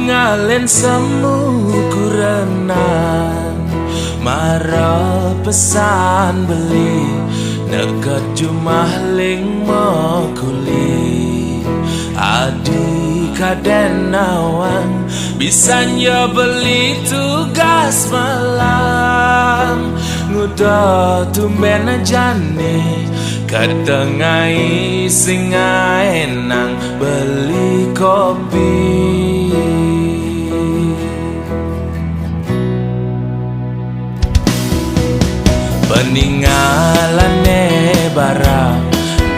ngalen semu kurenan mara pesan beli nekat jumah ling mokuli adi kaden nawang bisanya beli tugas malam nguda tumben jane katengai sing enang beli kopi peninggalane barang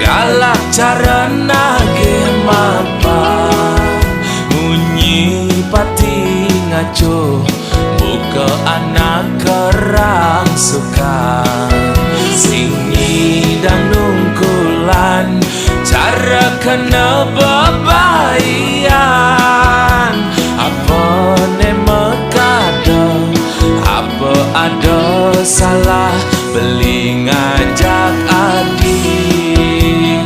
galak cara nage mapa munyi pati ngaco buka anak kerang suka singi dan nungkulan cara kena bebayan apa ne mekado apa ada salah beli ngajak adik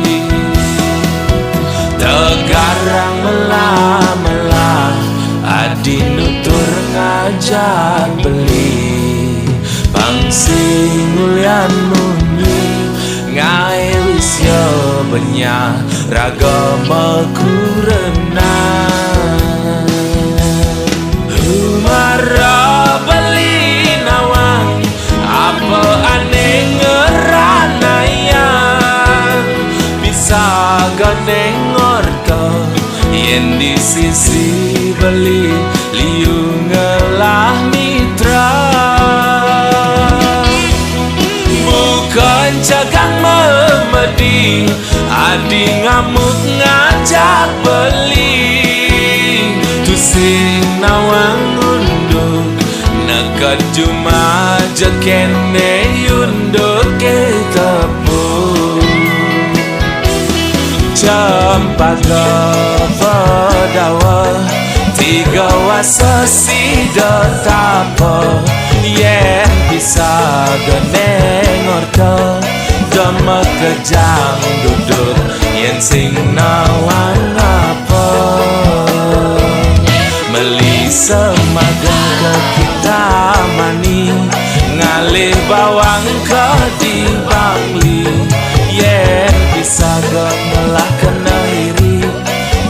tegarang melah-melah adi nutur ngajak beli pangsing ulian munyi ngai wisya benya ragama kurenan humara beli nawang apa aneh ngeranayang bisa ganeng orto yen di sisi beli liu ngelah mitra bukan cagang memedi adi ngamuk ngajak beli tusing nawang unduk nekat cuma jekene yunduk ke tepung cempaka pedawa tiga wasa sida tapa yen bisa geneng orto demek kejang duduk yen sing nawang apa meli semagang ke kita mani ngalih bawang ke di bangli yen bisa gemelah kena iri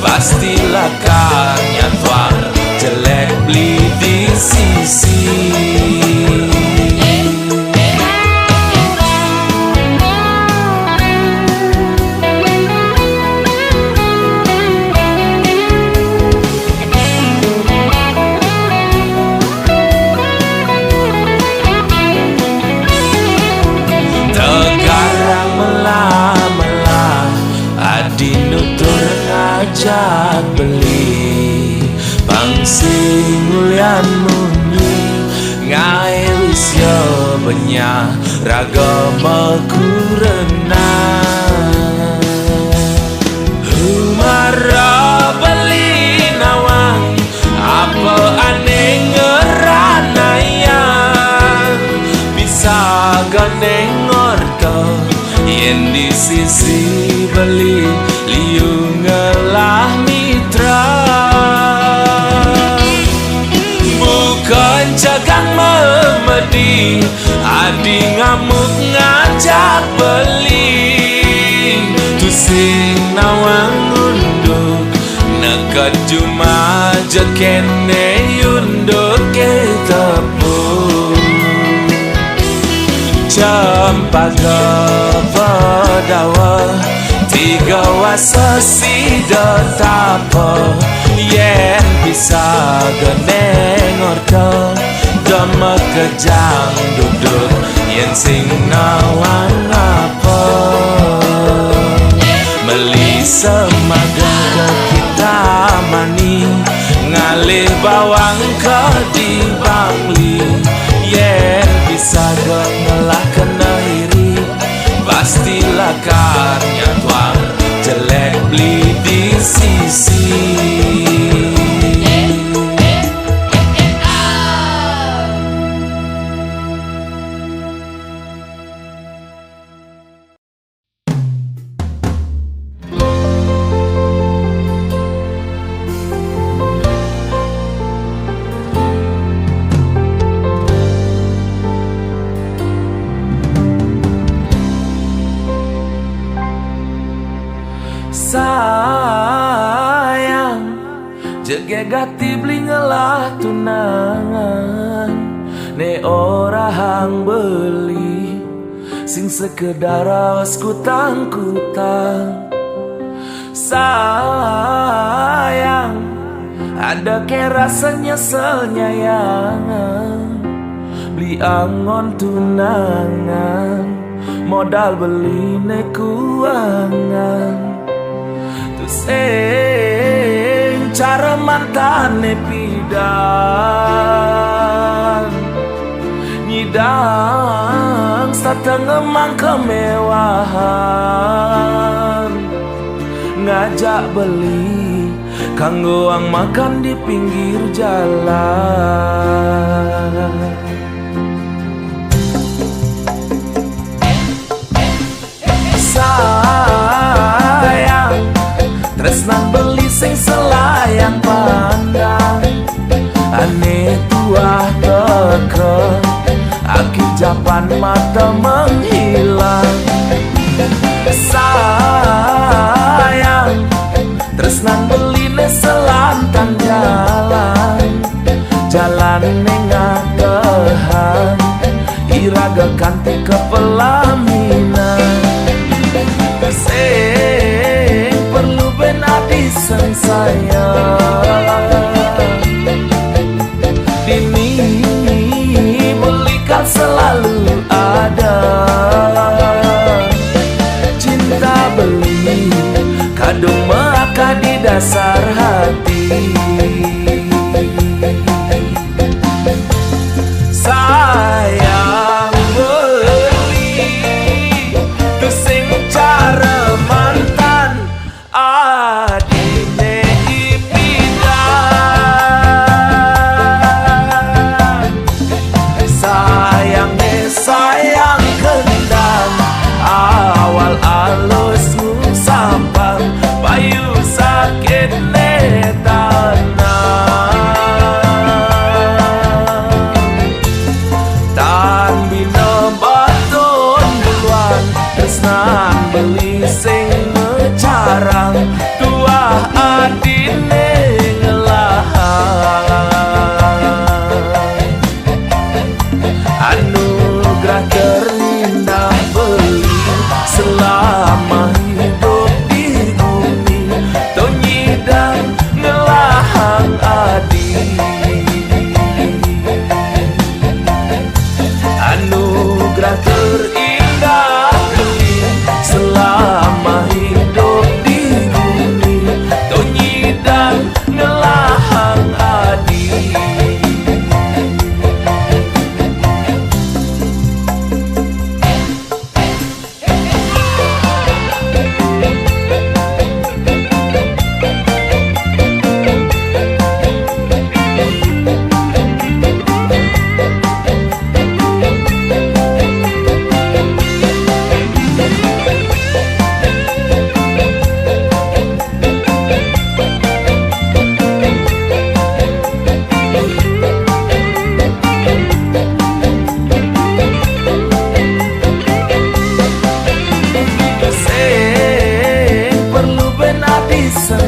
pastilah karnya tuang jelek beli di sisi ngajak beli pangsing ulian munyi ngai wisya benya ragama kurenan humara beli nawang apa aneh ngeranayang bisa ganeng orto yen di sisi beli liu ngelah mitra bukan cagang memedi adi ngamuk ngajak beli tusing nawang unduk nekat cuma jekene yunduk ke tepung cempaka pedawa tiga wasa sida tapa yen bisa geneng orto demek kejang duduk yen sing nawang apa meli semagang ke kita mani ngalih bawang ke di bangli yen bisa gengelah kena iri pastilah karnya tuang jelek beli di sisi Jegegati beli ngelah tunangan ne orang beli sing sekedar awas kutang-kutang. Sayang ada ke rasa nyesel nyayangan beli angon tunangan modal beli ne kuangan. Terus cara mantane pidan nyidang satengah mang kemewahan ngajak beli kanggoang makan di pinggir jalan. Sayang tresnan beli sing selayang pandang ane tuah teke aki japan mata menghilang. Sayang tresnan beli ne selantang jalan nengakehan iraga kanti ke pelaminan. Sing perlu benadi sayang dini belikan selalu ada cinta beli kadung maka di dasar hati. Sayang beli tu sing cara mantan adine ipidan. Sayang kendang awal alus sampang payu sakit tan bina baton duluan tresnan beli sing mecarang tuah adine ngelahan anugerah terindah beli selama hidup di bumi tonyidang ngelahang adi. Anugerah terindah beli selama hidup di bumi tonyidang ngelahang adi.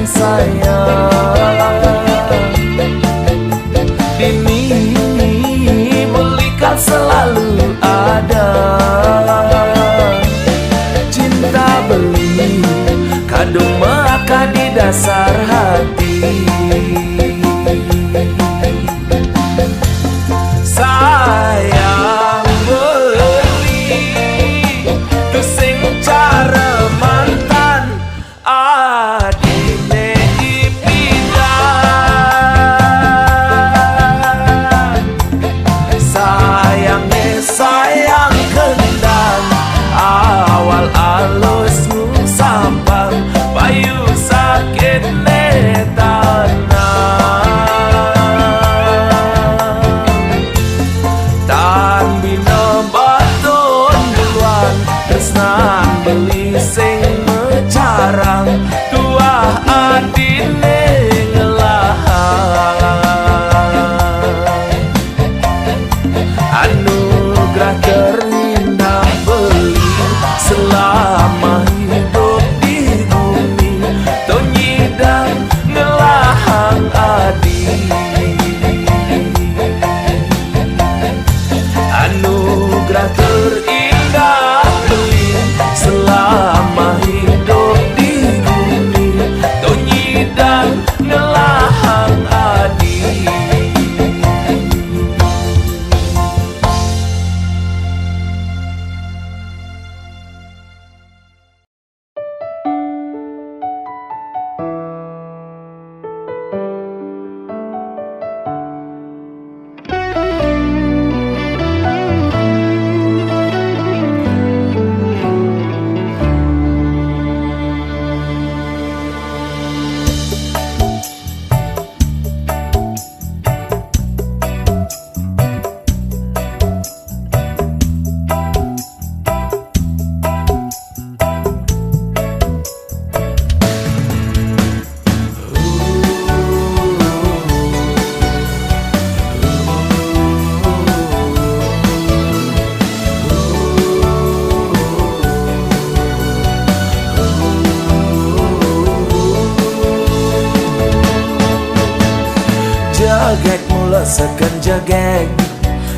Sayang dini belikan selalu ada cinta beli kadung maka di dasar hati. Sayang beli tu sing cara mantan adine ipidan. Sayang kendang awal alus sampang payu sakit tan bina baton duluan tresnan beli sing mecarang tuah adine ngelahan anugerah terindah beli selama hidup di bumi tonyidang ngelahang terindah belin selama hidup di bumi, Tonyi dan Nelahang Adi. Jagek mula seken jagek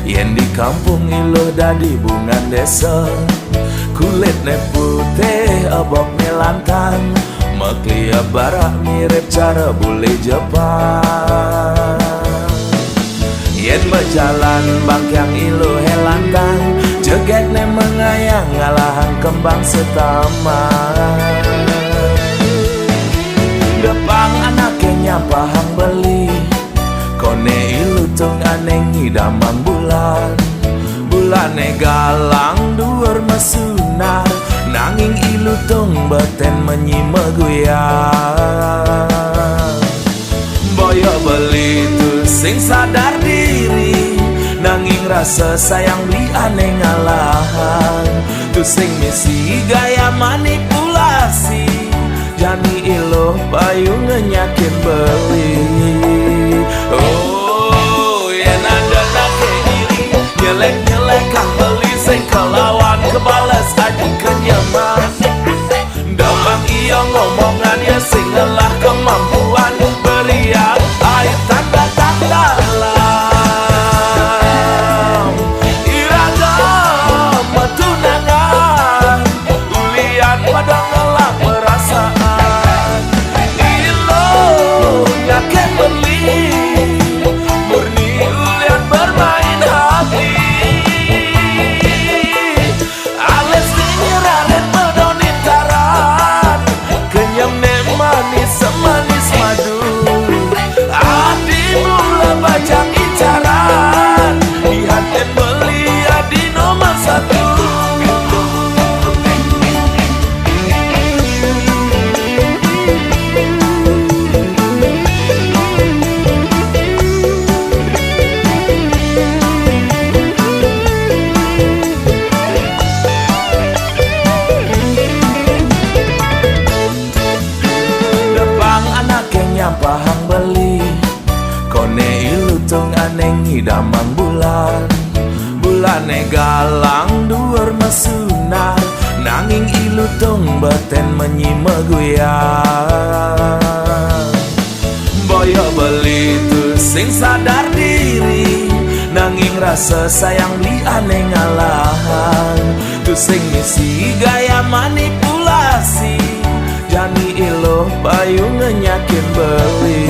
yen di kampung iluh dadi bungan desa. Kulit ne putih abok ne lantang, maklia barak mirip cara bule Jepang. Yen berjalan bangkyang iluh helantang, jagek ne mengayang ngalahan kembang setaman. Depang anaknya pahang beli, kone ilu tung aneng idamang bulan. Bulane galang duur mesunar, nanging ilu tung beten menyima guyang. Boyo beli tu sing sadar diri, nanging rasa sayang li aneh ngalahan. Tu sing misi gaya manipulasi, jani ilu payu ngenyakin beli. Oh, yen ada nake iri, nyelek-nyelek kang beli sing kelawan kebalas aji kenyaman. Damang iya ngomongan ya sing ngelah kemampuan, beriak air tanda-tanda lam. Iragam tunangan, ulian pada ngelah perasaan. Ilo nyaken beli, murni ulian bermain hati. Ales dinyeraret medonin taran, kenyam ne manis semanis madu. Adi mula baca incaran, dihanten beli adi nomor satu. Pahang beli, kone ilu tung aneng idamang bulan. Bulane galang duur mesunar, nanging ilu tung beten menyima guyang. Boyo beli tu sing sadar diri, nanging rasa sayang li aneh ngalahan. Tu sing misi gaya manipulasi, jani iluh payu ngenyakin beli.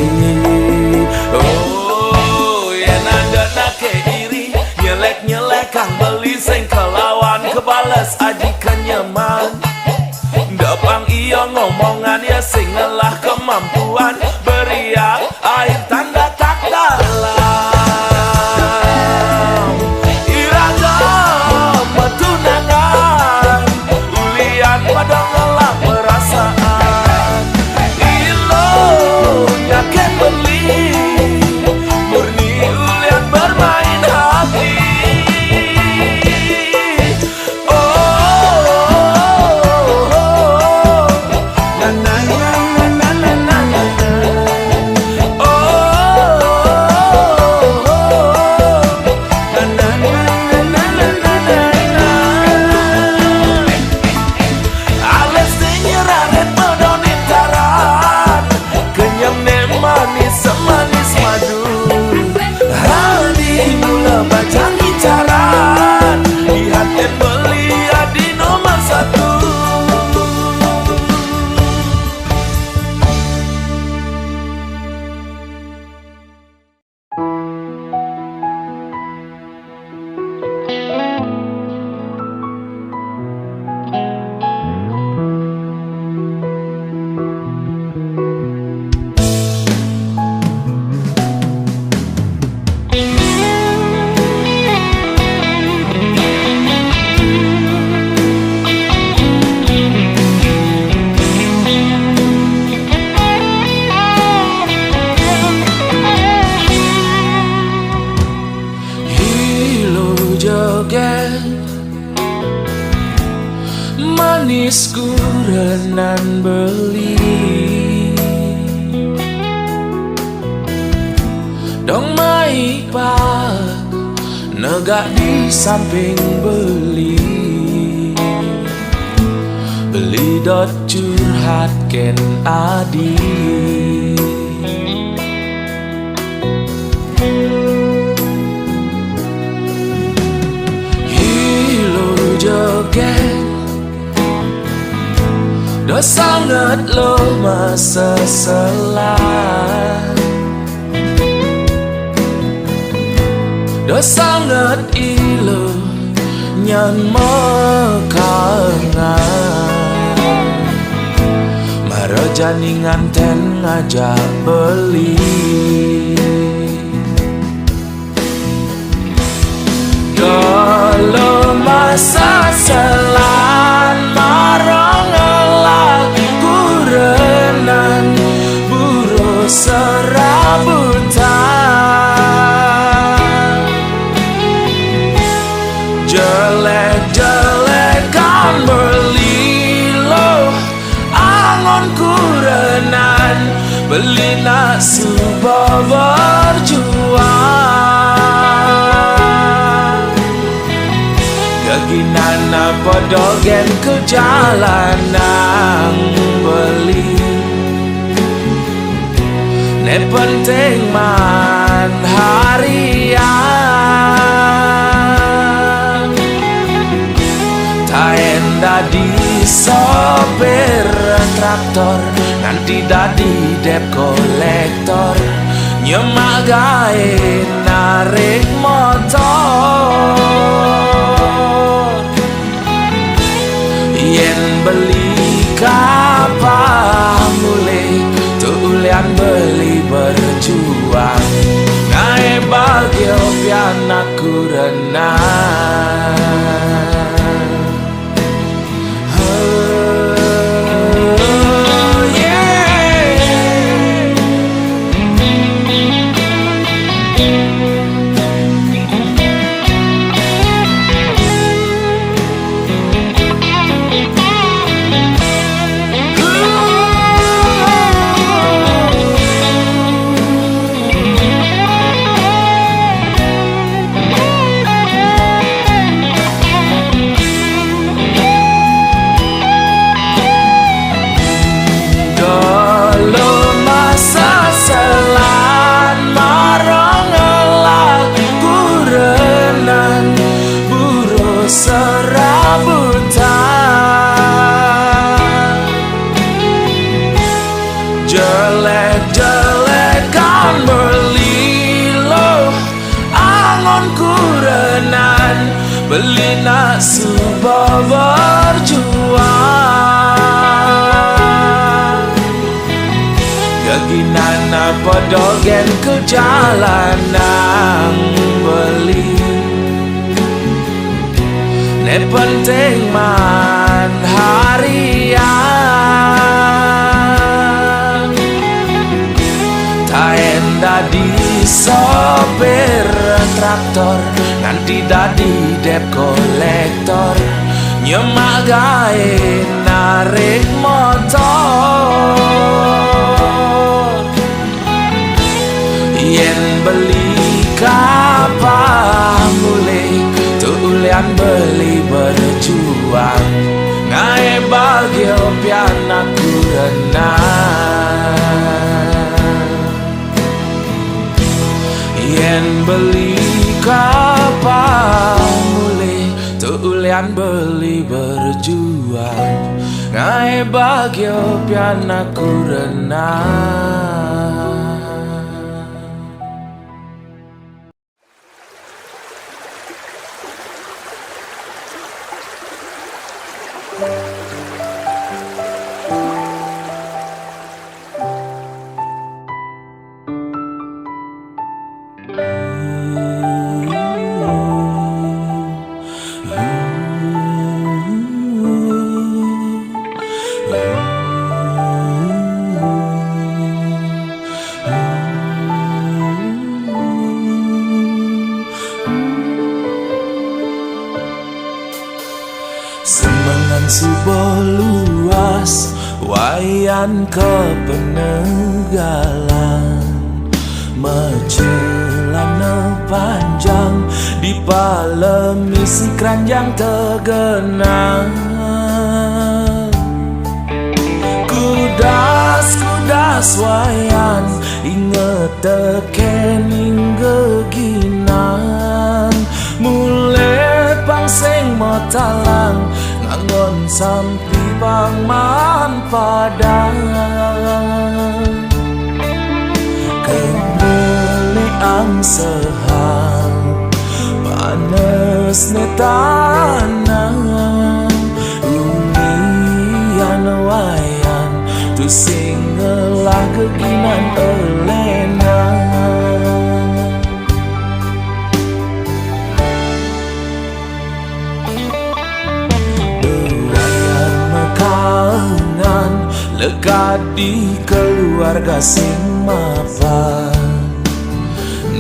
Oh, yen ada nake iri, nyelek-nyelek kang beli sing kelawan kebales aji kenyaman. Dapang iya ngomongan ya sing ngelah kemampuan, beriak air tanda tak dalam. Iragam tunangan, ulian pada ngelah perasaan. Ilo nyaken beli, murni ulian bermain hati. Oh, nangis kurenan beli dong maipak negak di samping beli dot curhat ken adi hilo joget do sangat lo masa selah do sangat ilo nyan mekangan marajani nganten ngajak beli dolo masa selan marong ngelak kurenan buru serabutan jelek-jelekan beli lo angon kurenan beli nak subuh berjuang keginan apa dogen ke jalanan beli ne penting man harian taen dadi sopir traktor nanti dadi dep kolektor nyemak gawe narik motor yen beli kapal mulai tulian beli berjuang naik bagio pianak kurenan jelek-jelekan beli lo angon kurenan beli nak subuh berjuang keginan apa dogen ke jalanan beli ne penting man harian taen dadi sopir traktor nanti dadi dep kolektor nyemak gawe narik motor yen beli kapal mulai tulian beli berjuang naik bagio pianak kurenan yen beli kapal mulai tulian beli berjuang naik bagio pianak kurenan Wayan subuh luas, wayan kepeninggalan, mecelana panjang di palemi si keranjang tergenang. Kudas wayan inget tekening geginan, mulet pangseng motalang ngangon sampi pangman padang. Kemeleang sehang panes netanang, unian wayan tu singelah geginan elena. Wayan mekaengan lekat di keluarga sing mapan,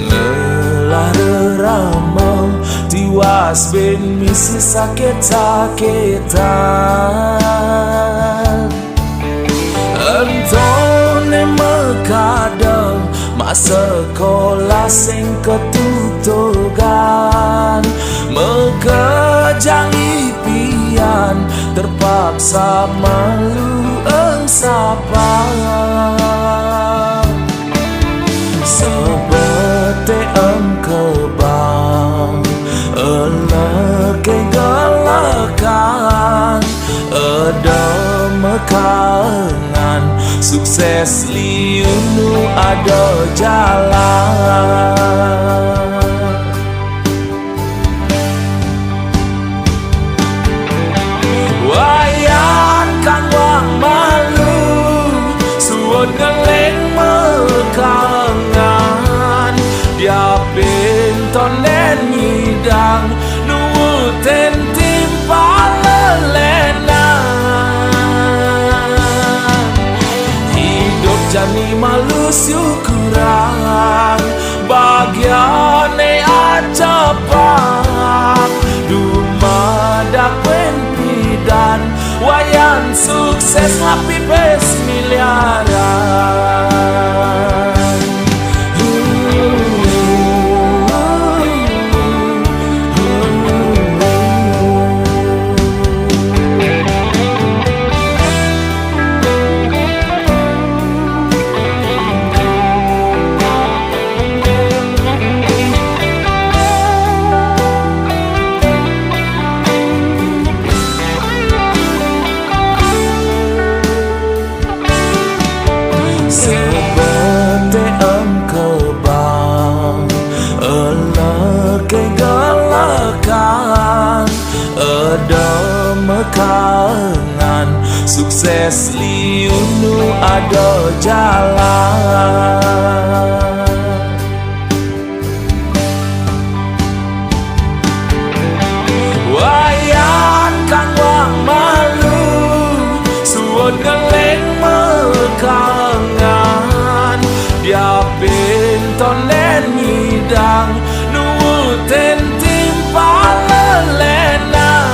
lelah rerama tiwas ben misi sakit-sakitan. Entone mekadang masa sekolah sing ketutugan, mekejang impian terpaksa malu sapa. Sebete kebang eleke galakan, ada mekaengan sukses liunu ada jalan. Wayan kang wang malu suwon ngeleng mekaengan, dia pintonen nyidang nuwuten timpal lelenan. Hidup jani malu syukuran, bagiane acapak dumadak penpidan, wayan sukses lapi pes miliaran. Sebete kebang eleke galakan, ada mekaengan sukses liunu ada jalan. Wayan kang wang malu suwon ngeleng mekaengan, dia pintonen nyidang nuwuten timpal lelenan.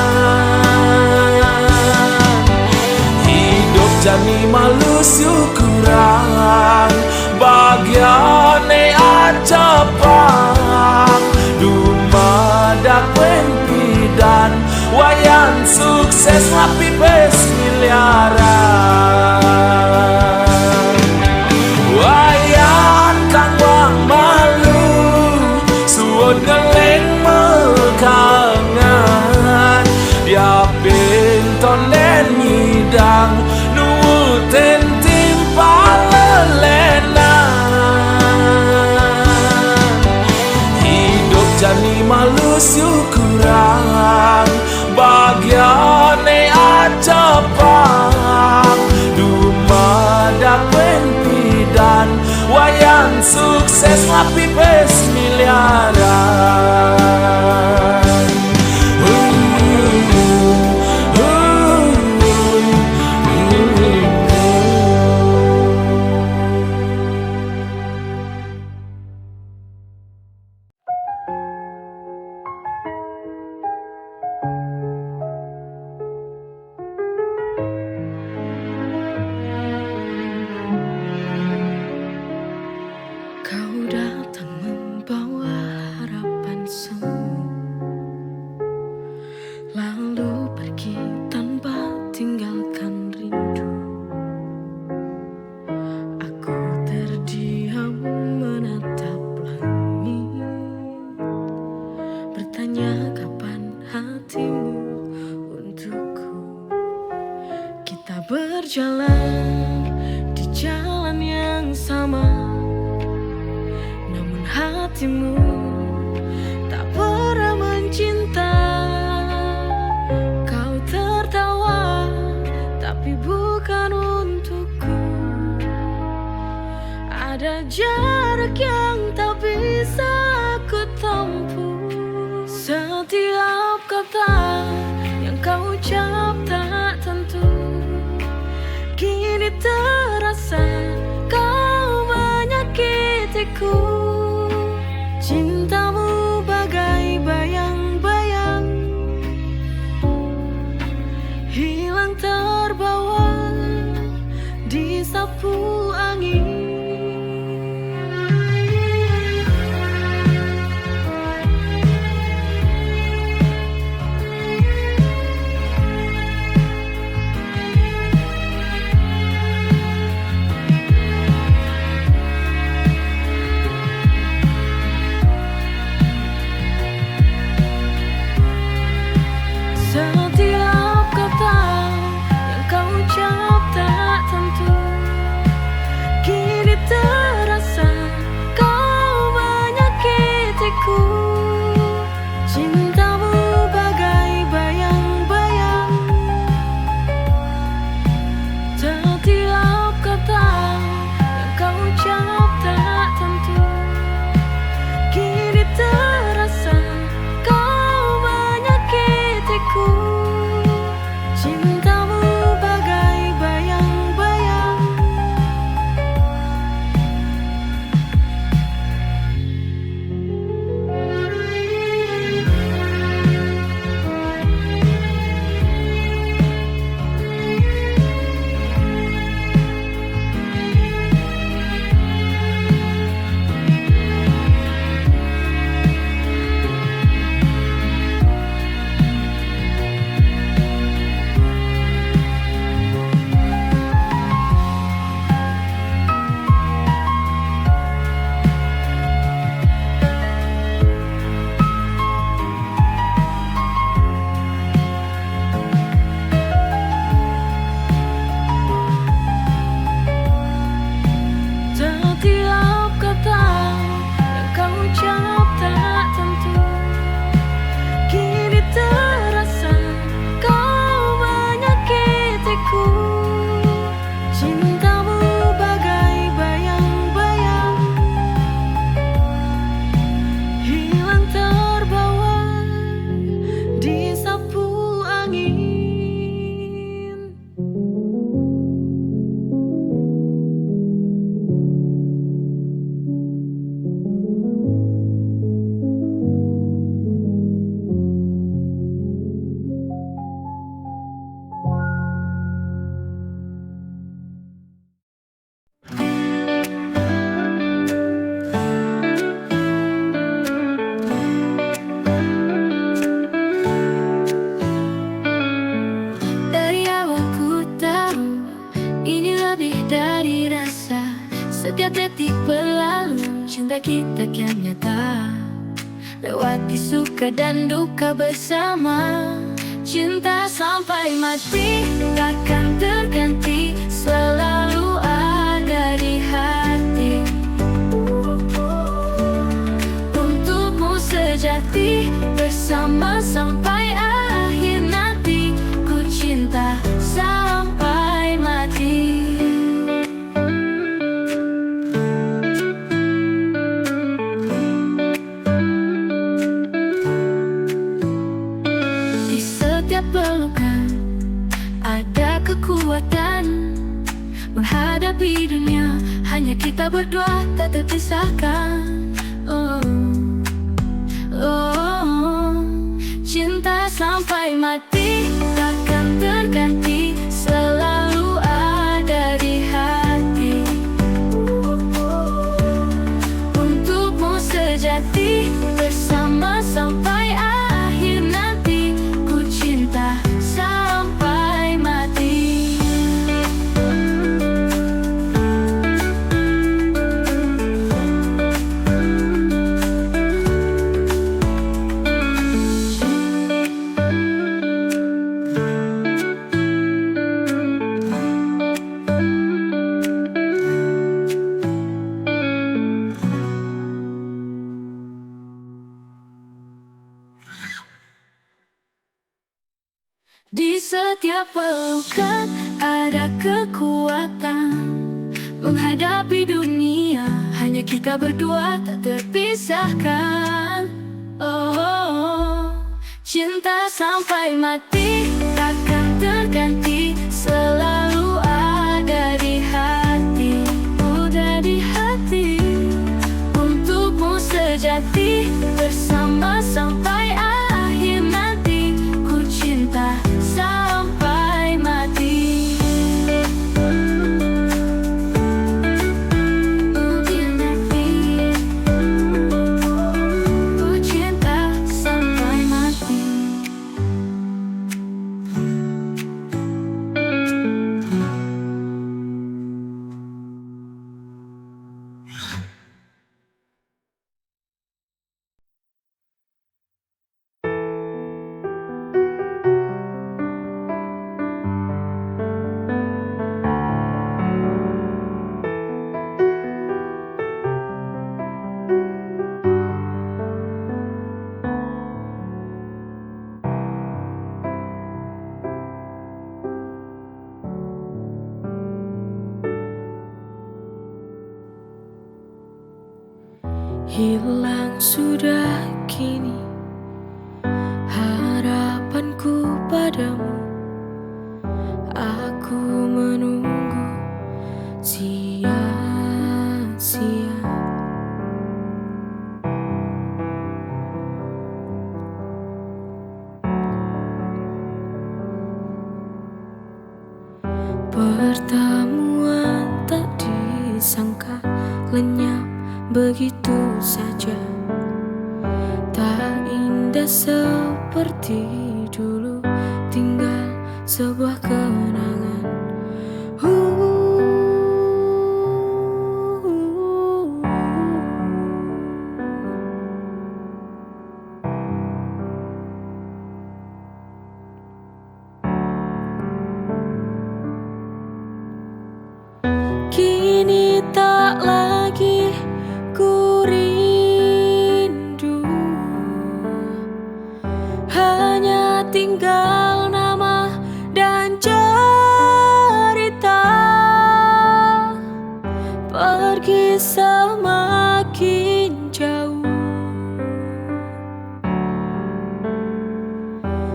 Hidup jani malu syukuran, bagiane acapak dumadak penpidan, wayan sukses lapi pes miliaran. Wayan kang wang malu suwon ngeleng mekaengan, dia pintonen nyidang nuwuten timpal lelenan. Hidup jani malu syukuran, bagiane acapak dumadak penpidan, wayan sukses lapi pes miliaran. berjalan di jalan yang sama, namun hatimu tak pernah mencinta. Kau tertawa, tapi bukan untukku. Ada jarak yang tak bisa aku tempuh. Setiap kata yang kau ucap tak tentu, kini terasa kau menyakitiku. Cintamu bagai bayang-bayang, hilang terbawa disapu angin. Setiap kata yang kau ucap tak tentu, kini terasa kau menyakitiku. Cintamu bagai bayang-bayang, setiap kata yang kau ucap tak tentu, kini terasa kau menyakitiku. Cintamu bagai bayang-bayang. Setiap kata yang kau ucap tak tentu, kini terasa kau menyakitiku. Cintamu bagai bayang-bayang, hilang terbawa disapu angin. Dari awal ku tahu ini lebih dari rasa. Setiap detik berlalu, cinta kita kian nyata. Lewati suka dan duka bersama. Cinta sampai mati takkan terganti, selalu ada di hati. Untukmu sejati, bersama sampai akhir nanti. Ku cinta sampai mati. Di setiap pelukan ada kekuatan. Menghadapi dunia hanya kita berdua, tak terpisahkan. Oh, oh, cinta sampai mati takkan terganti, selalu ada di hati. Untukmu sejati, bersama sampai akhir nanti. Ku cinta sampai mati. Di setiap pelukan ada kekuatan menghadapi dunia. Hanya kita berdua tak terpisahkan. Oh, cinta sampai mati takkan terganti, selalu ada di hati, udah di hati. Untukmu sejati, bersama sampai akhir nanti. Ku cinta sampai mati. Ku cinta sampai mati. Hilang sudah kini harapanku padamu. Aku menunggu sia-sia. Pertemuan tak disangka lenyap begitu saja. Tak indah seperti dulu, tinggal sebuah kenangan. Kini tak lagi ku rindu, hanya tinggal nama dan cerita. Pergi semakin jauh,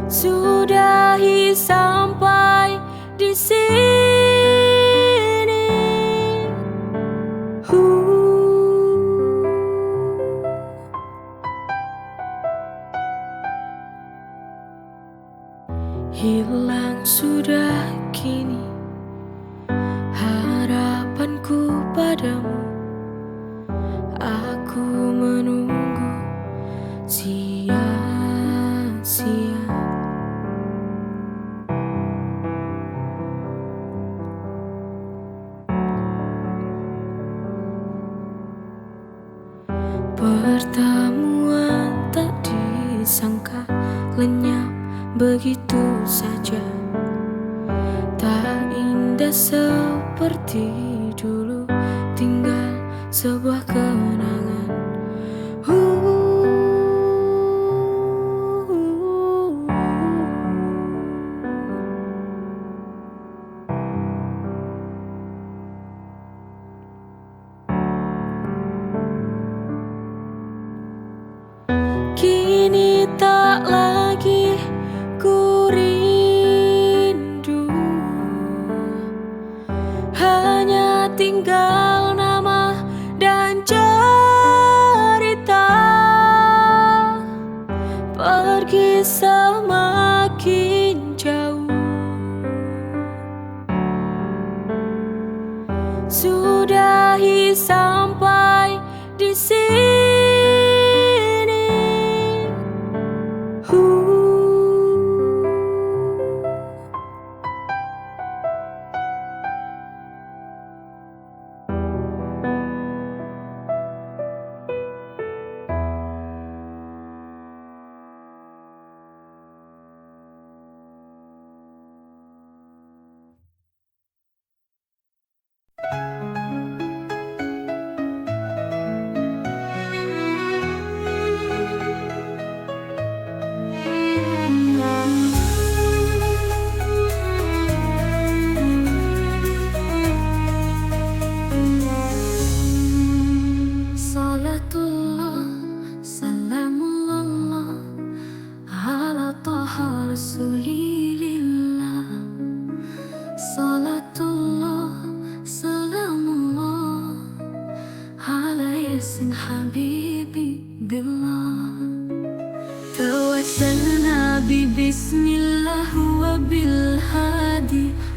sudahi sampai di sini. Hilang sudah kini harapanku padamu. Aku menunggu sia-sia. Pertemuan tak disangka lenyap begitu saja. Tak indah seperti dulu, tinggal sebuah kenangan. Kini tak lagi ku rindu, hanya tinggal nama dan cerita.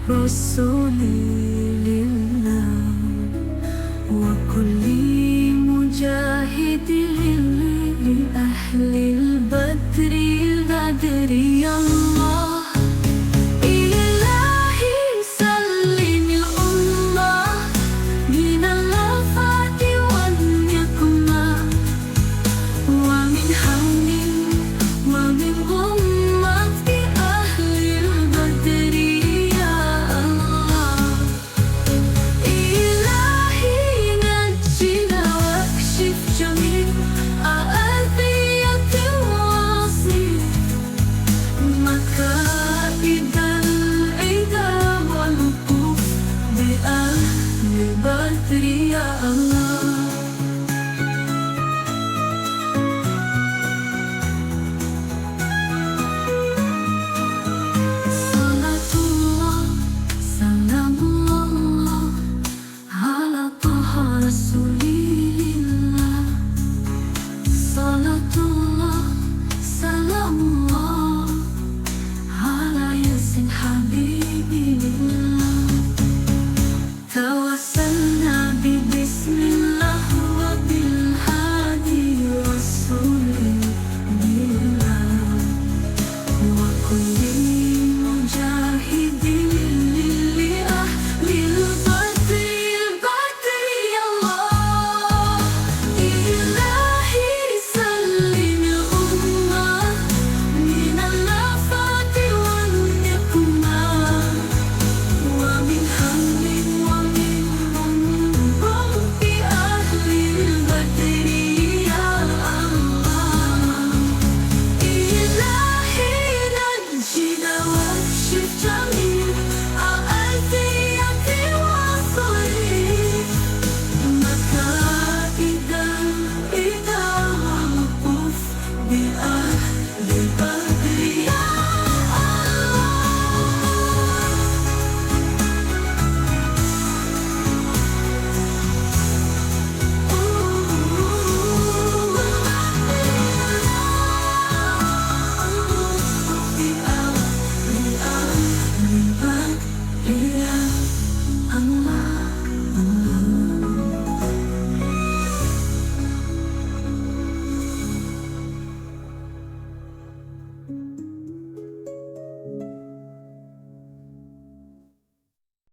Rusuni